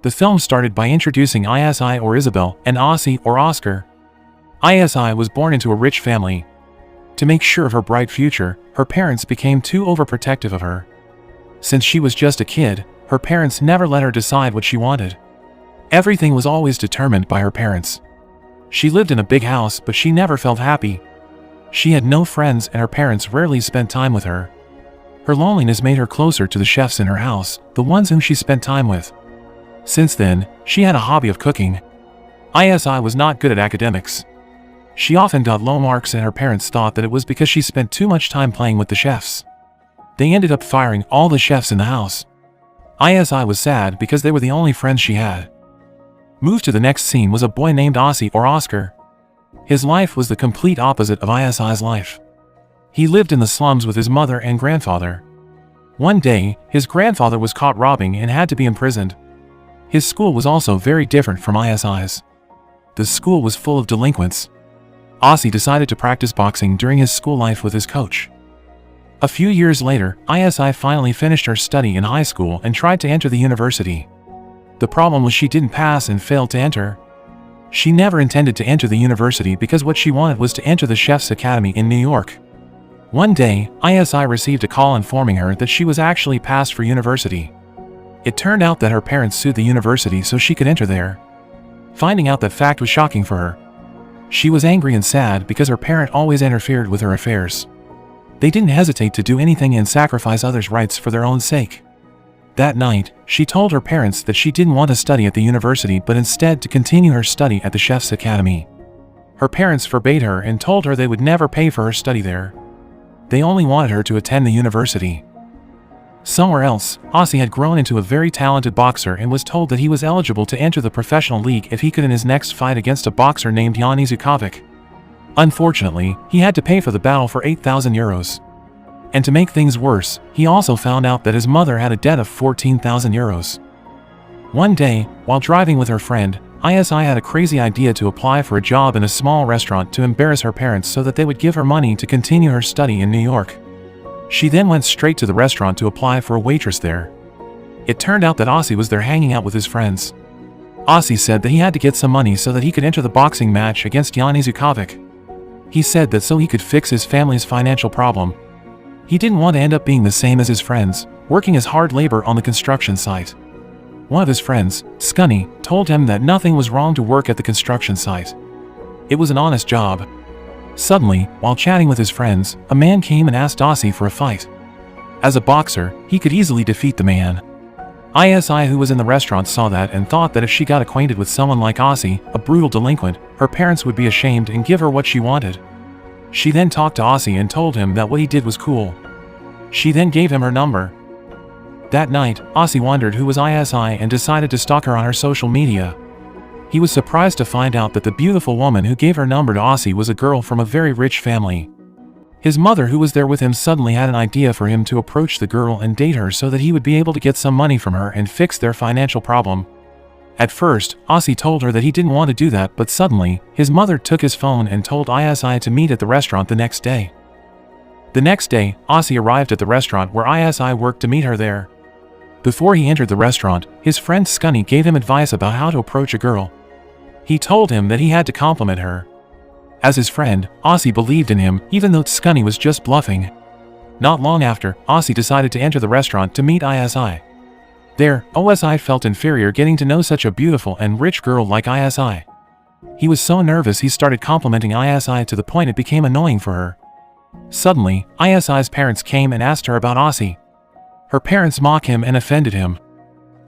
The film started by introducing ISI or Isabel and Ossie or Oscar. ISI was born into a rich family. To make sure of her bright future, her parents became too overprotective of her. Since she was just a kid, her parents never let her decide what she wanted. Everything was always determined by her parents. She lived in a big house, but she never felt happy. She had no friends and her parents rarely spent time with her. Her loneliness made her closer to the chefs in her house, the ones whom she spent time with. Since then, she had a hobby of cooking. ISI was not good at academics. She often got low marks and her parents thought that it was because she spent too much time playing with the chefs. They ended up firing all the chefs in the house. ISI was sad because they were the only friends she had. Moved to the next scene was a boy named Ossie or Oscar. His life was the complete opposite of ISI's life. He lived in the slums with his mother and grandfather. One day, his grandfather was caught robbing and had to be imprisoned. His school was also very different from ISI's. The school was full of delinquents. Ossie decided to practice boxing during his school life with his coach. A few years later, ISI finally finished her study in high school and tried to enter the university. The problem was she didn't pass and failed to enter. She never intended to enter the university because what she wanted was to enter the Chef's Academy in New York. One day, ISI received a call informing her that she was actually passed for university. It turned out that her parents sued the university so she could enter there. Finding out that fact was shocking for her. She was angry and sad because her parent always interfered with her affairs. They didn't hesitate to do anything and sacrifice others' rights for their own sake. That night, she told her parents that she didn't want to study at the university but instead to continue her study at the Chef's Academy. Her parents forbade her and told her they would never pay for her study there. They only wanted her to attend the university. Somewhere else, Ossie had grown into a very talented boxer and was told that he was eligible to enter the professional league if he could in his next fight against a boxer named Yanni Zukovic. Unfortunately, he had to pay for the battle for 8,000 euros. And to make things worse, he also found out that his mother had a debt of 14,000 euros. One day, while driving with her friend, ISI had a crazy idea to apply for a job in a small restaurant to embarrass her parents so that they would give her money to continue her study in New York. She then went straight to the restaurant to apply for a waitress there. It turned out that Ossie was there hanging out with his friends. Ossie said that he had to get some money so that he could enter the boxing match against Yanni Zukovic. He said that so he could fix his family's financial problem. He didn't want to end up being the same as his friends, working as hard labor on the construction site. One of his friends, Scunny, told him that nothing was wrong to work at the construction site. It was an honest job. Suddenly, while chatting with his friends, a man came and asked Ossie for a fight. As a boxer, he could easily defeat the man. ISI, who was in the restaurant, saw that and thought that if she got acquainted with someone like Ossie, a brutal delinquent, her parents would be ashamed and give her what she wanted. She then talked to Ossie and told him that what he did was cool. She then gave him her number. That night, Ossie wondered who was ISI and decided to stalk her on her social media. He was surprised to find out that the beautiful woman who gave her number to Ossie was a girl from a very rich family. His mother, who was there with him, suddenly had an idea for him to approach the girl and date her so that he would be able to get some money from her and fix their financial problem. At first, Ossie told her that he didn't want to do that, but suddenly, his mother took his phone and told ISI to meet at the restaurant the next day. The next day, Ossie arrived at the restaurant where ISI worked to meet her there. Before he entered the restaurant, his friend Scunny gave him advice about how to approach a girl. He told him that he had to compliment her. As his friend, Ossie believed in him, even though Scunny was just bluffing. Not long after, Ossie decided to enter the restaurant to meet ISI. There, OSI felt inferior getting to know such a beautiful and rich girl like ISI. He was so nervous he started complimenting ISI to the point it became annoying for her. Suddenly, ISI's parents came and asked her about Ossie. Her parents mocked him and offended him.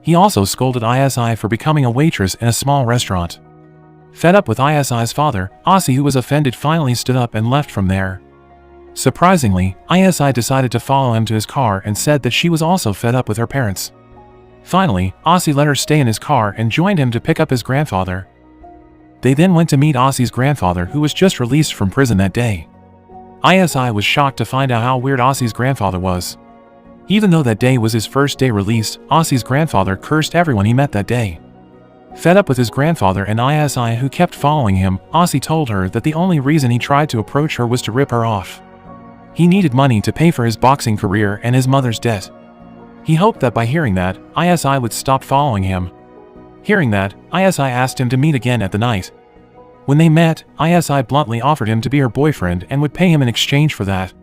He also scolded ISI for becoming a waitress in a small restaurant. Fed up with ISI's father, Ossie, who was offended, finally stood up and left from there. Surprisingly, ISI decided to follow him to his car and said that she was also fed up with her parents. Finally, Ossie let her stay in his car and joined him to pick up his grandfather. They then went to meet Ossie's grandfather, who was just released from prison that day. ISI was shocked to find out how weird Ossie's grandfather was. Even though that day was his first day released, Ossie's grandfather cursed everyone he met that day. Fed up with his grandfather and ISI, who kept following him, Ossie told her that the only reason he tried to approach her was to rip her off. He needed money to pay for his boxing career and his mother's debt. He hoped that by hearing that, ISI would stop following him. Hearing that, ISI asked him to meet again at the night. When they met, ISI bluntly offered him to be her boyfriend and would pay him in exchange for that.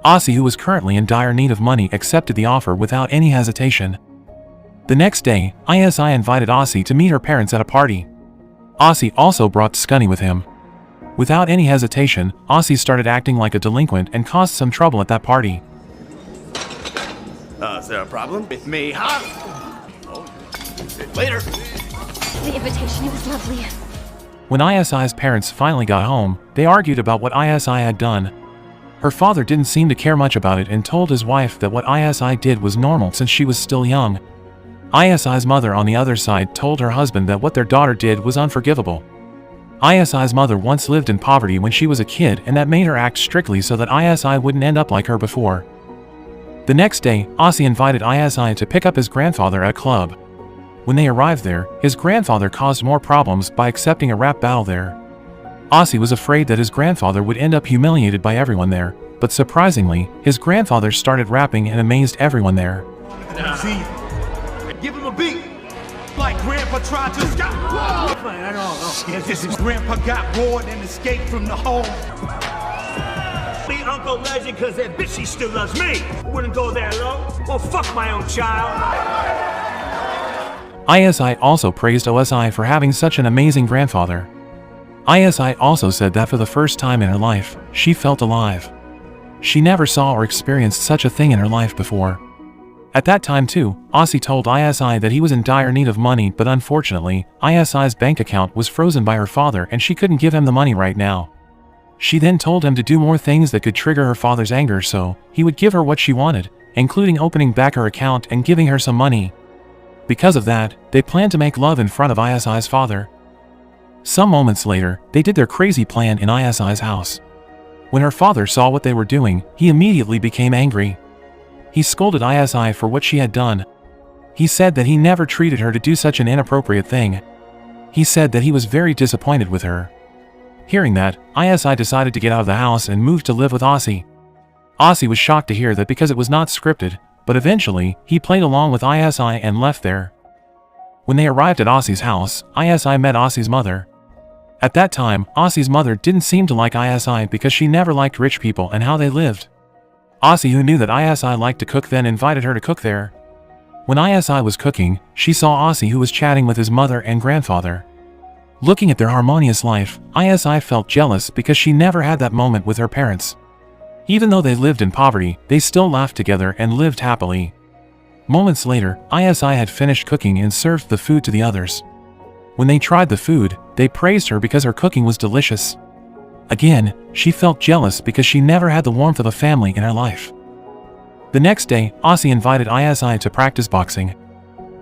Aussie, who was currently in dire need of money, accepted the offer without any hesitation. The next day, ISI invited Aussie to meet her parents at a party. Aussie also brought Scunny with him. Without any hesitation, Aussie started acting like a delinquent and caused some trouble at that party. Is there a problem with me, huh? Oh, later. The invitation, it was lovely. When ISI's parents finally got home, they argued about what ISI had done. Her father didn't seem to care much about it and told his wife that what ISI did was normal since she was still young. ISI's mother, on the other side, told her husband that what their daughter did was unforgivable. ISI's mother once lived in poverty when she was a kid, and that made her act strictly so that ISI wouldn't end up like her before. The next day, Aussie invited ISI to pick up his grandfather at a club. When they arrived there, his grandfather caused more problems by accepting a rap battle there. Aussie was afraid that his grandfather would end up humiliated by everyone there, but surprisingly, his grandfather started rapping and amazed everyone there. See, give him a beat, like Grandpa tried to escape. I know. This is Grandpa got bored and escaped from the home. Be Uncle Legend because that bitch, she still loves me. Wouldn't go that low. Well, fuck my own child. ISI also praised OSI for having such an amazing grandfather. ISI also said that for the first time in her life, she felt alive. She never saw or experienced such a thing in her life before. At that time too, Aussie told ISI that he was in dire need of money, but unfortunately, ISI's bank account was frozen by her father and she couldn't give him the money right now. She then told him to do more things that could trigger her father's anger so he would give her what she wanted, including opening back her account and giving her some money. Because of that, they planned to make love in front of ISI's father. Some moments later, they did their crazy plan in ISI's house. When her father saw what they were doing, he immediately became angry. He scolded ISI for what she had done. He said that he never treated her to do such an inappropriate thing. He said that he was very disappointed with her. Hearing that, ISI decided to get out of the house and move to live with Aussie. Aussie was shocked to hear that because it was not scripted, but eventually, he played along with ISI and left there. When they arrived at Aussie's house, ISI met Aussie's mother. At that time, Aussie's mother didn't seem to like ISI because she never liked rich people and how they lived. Aussie, who knew that ISI liked to cook, then invited her to cook there. When ISI was cooking, she saw Aussie, who was chatting with his mother and grandfather. Looking at their harmonious life, ISI felt jealous because she never had that moment with her parents. Even though they lived in poverty, they still laughed together and lived happily. Moments later, ISI had finished cooking and served the food to the others. When they tried the food, they praised her because her cooking was delicious. Again, she felt jealous because she never had the warmth of a family in her life. The next day, Aussie invited ISI to practice boxing.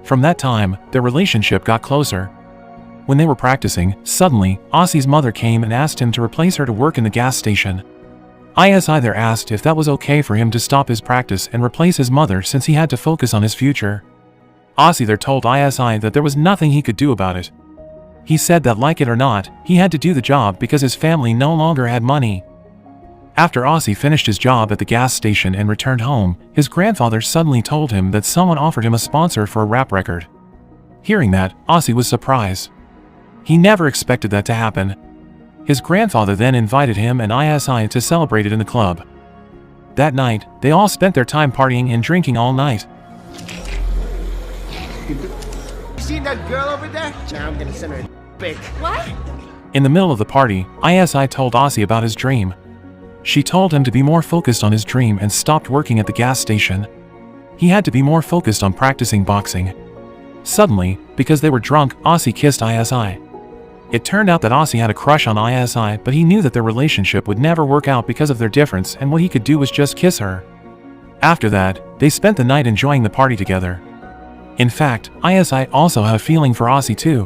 From that time, their relationship got closer. When they were practicing, suddenly, Aussie's mother came and asked him to replace her to work in the gas station. ISI there asked if that was okay for him to stop his practice and replace his mother since he had to focus on his future. Aussie there told ISI that there was nothing he could do about it. He said that like it or not, he had to do the job because his family no longer had money. After Aussie finished his job at the gas station and returned home, his grandfather suddenly told him that someone offered him a sponsor for a rap record. Hearing that, Aussie was surprised. He never expected that to happen. His grandfather then invited him and ISI to celebrate it in the club. That night, they all spent their time partying and drinking all night. You seen that girl over there? Now I'm gonna send her a pic. What? In the middle of the party, ISI told Aussie about his dream. She told him to be more focused on his dream and stopped working at the gas station. He had to be more focused on practicing boxing. Suddenly, because they were drunk, Aussie kissed ISI. It turned out that Aussie had a crush on ISI, but he knew that their relationship would never work out because of their difference, and what he could do was just kiss her. After that, they spent the night enjoying the party together. In fact, ISI also had a feeling for Aussie too.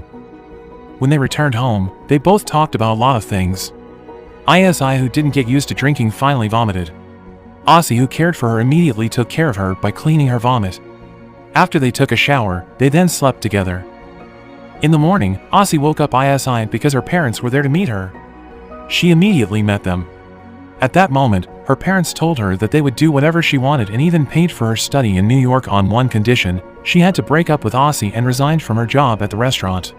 When they returned home, they both talked about a lot of things. ISI, who didn't get used to drinking, finally vomited. Aussie, who cared for her, immediately took care of her by cleaning her vomit. After they took a shower, they then slept together. In the morning, Aussie woke up ISI because her parents were there to meet her. She immediately met them. At that moment, her parents told her that they would do whatever she wanted and even paid for her study in New York on one condition, she had to break up with Aussie and resigned from her job at the restaurant.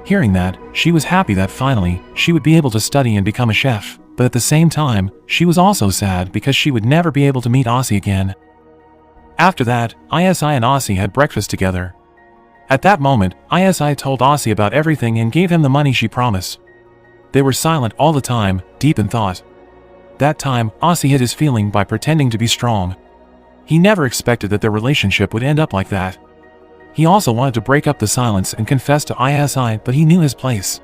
Hearing that, she was happy that finally, she would be able to study and become a chef, but at the same time, she was also sad because she would never be able to meet Aussie again. After that, ISI and Aussie had breakfast together. At that moment, ISI told Aussie about everything and gave him the money she promised. They were silent all the time, deep in thought. That time, Aussie hid his feeling by pretending to be strong. He never expected that their relationship would end up like that. He also wanted to break up the silence and confess to ISI, but he knew his place.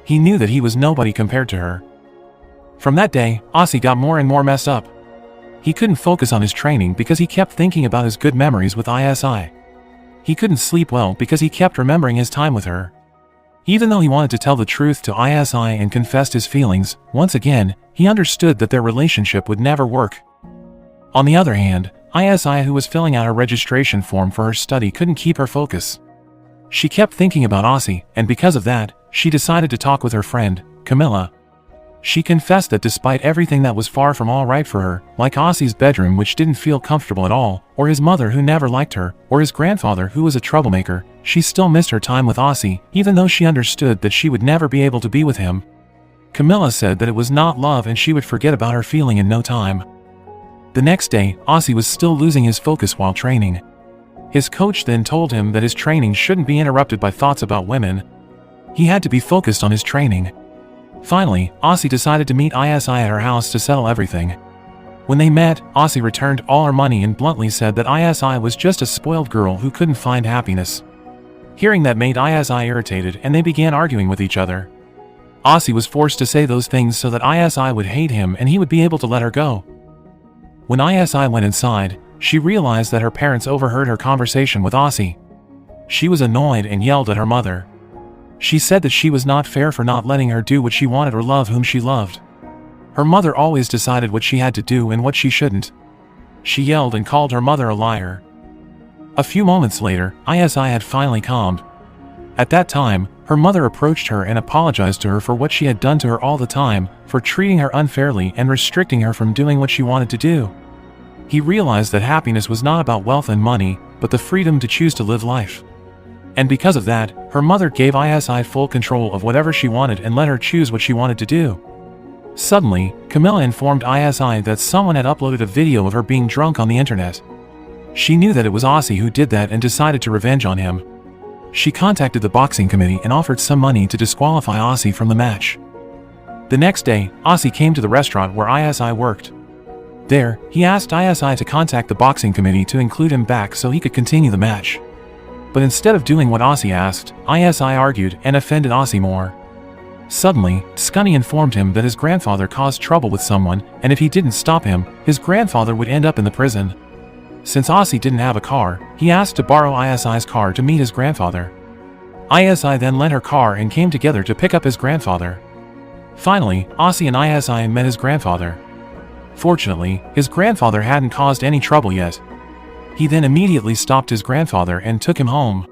He knew that he was nobody compared to her. From that day, Aussie got more and more messed up. He couldn't focus on his training because he kept thinking about his good memories with ISI. He couldn't sleep well because he kept remembering his time with her. Even though he wanted to tell the truth to ISI and confessed his feelings, once again, he understood that their relationship would never work. On the other hand, ISI, who was filling out her registration form for her study, couldn't keep her focus. She kept thinking about Aussie, and because of that, she decided to talk with her friend, Camilla. She confessed that despite everything that was far from all right for her, like Aussie's bedroom which didn't feel comfortable at all, or his mother who never liked her, or his grandfather who was a troublemaker, she still missed her time with Aussie, even though she understood that she would never be able to be with him. Camilla said that it was not love and she would forget about her feeling in no time. The next day, Aussie was still losing his focus while training. His coach then told him that his training shouldn't be interrupted by thoughts about women. He had to be focused on his training. Finally, Aussie decided to meet ISI at her house to settle everything. When they met, Aussie returned all her money and bluntly said that ISI was just a spoiled girl who couldn't find happiness. Hearing that made ISI irritated and they began arguing with each other. Aussie was forced to say those things so that ISI would hate him and he would be able to let her go. When ISI went inside, she realized that her parents overheard her conversation with Aussie. She was annoyed and yelled at her mother. She said that she was not fair for not letting her do what she wanted or love whom she loved. Her mother always decided what she had to do and what she shouldn't. She yelled and called her mother a liar. A few moments later, ISI had finally calmed. At that time, her mother approached her and apologized to her for what she had done to her all the time, for treating her unfairly and restricting her from doing what she wanted to do. He realized that happiness was not about wealth and money, but the freedom to choose to live life. And because of that, her mother gave ISI full control of whatever she wanted and let her choose what she wanted to do. Suddenly, Camilla informed ISI that someone had uploaded a video of her being drunk on the internet. She knew that it was Aussie who did that and decided to revenge on him. She contacted the boxing committee and offered some money to disqualify Aussie from the match. The next day, Aussie came to the restaurant where ISI worked. There, he asked ISI to contact the boxing committee to include him back so he could continue the match. But instead of doing what Aussie asked, ISI argued and offended Aussie more. Suddenly, Scunny informed him that his grandfather caused trouble with someone, and if he didn't stop him, his grandfather would end up in the prison. Since Aussie didn't have a car, he asked to borrow ISI's car to meet his grandfather. ISI then lent her car and came together to pick up his grandfather. Finally, Aussie and ISI met his grandfather. Fortunately, his grandfather hadn't caused any trouble yet. He then immediately stopped his grandfather and took him home.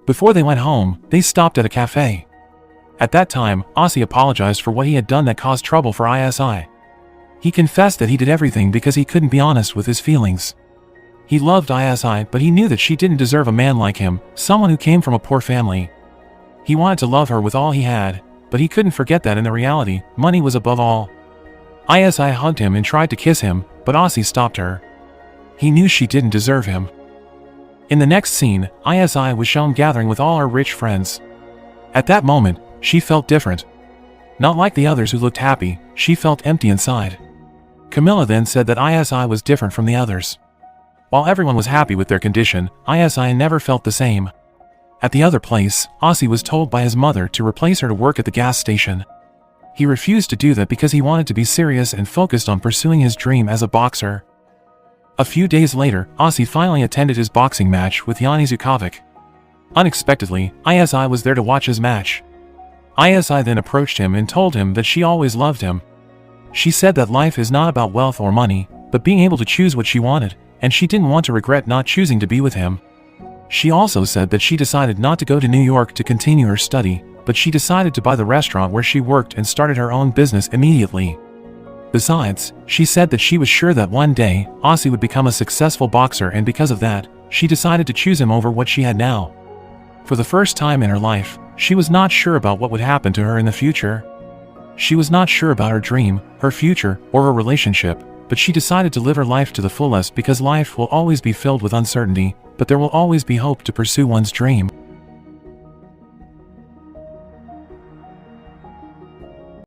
Before they went home, they stopped at a cafe. At that time, Aussie apologized for what he had done that caused trouble for ISI. He confessed that he did everything because he couldn't be honest with his feelings. He loved ISI, but he knew that she didn't deserve a man like him, someone who came from a poor family. He wanted to love her with all he had, but he couldn't forget that in the reality, money was above all. ISI hugged him and tried to kiss him, but Aussie stopped her. He knew she didn't deserve him. In the next scene, ISI was shown gathering with all her rich friends. At that moment, she felt different. Not like the others who looked happy, she felt empty inside. Camilla then said that ISI was different from the others. While everyone was happy with their condition, ISI never felt the same. At the other place, Aussie was told by his mother to replace her to work at the gas station. He refused to do that because he wanted to be serious and focused on pursuing his dream as a boxer. A few days later, Aussie finally attended his boxing match with Yanni Zukovic. Unexpectedly, ISI was there to watch his match. ISI then approached him and told him that she always loved him. She said that life is not about wealth or money, but being able to choose what she wanted, and she didn't want to regret not choosing to be with him. She also said that she decided not to go to New York to continue her study, but she decided to buy the restaurant where she worked and started her own business immediately. Besides, she said that she was sure that one day, Aussie would become a successful boxer, and because of that, she decided to choose him over what she had now. For the first time in her life, she was not sure about what would happen to her in the future. She was not sure about her dream, her future, or her relationship, but she decided to live her life to the fullest because life will always be filled with uncertainty, but there will always be hope to pursue one's dream.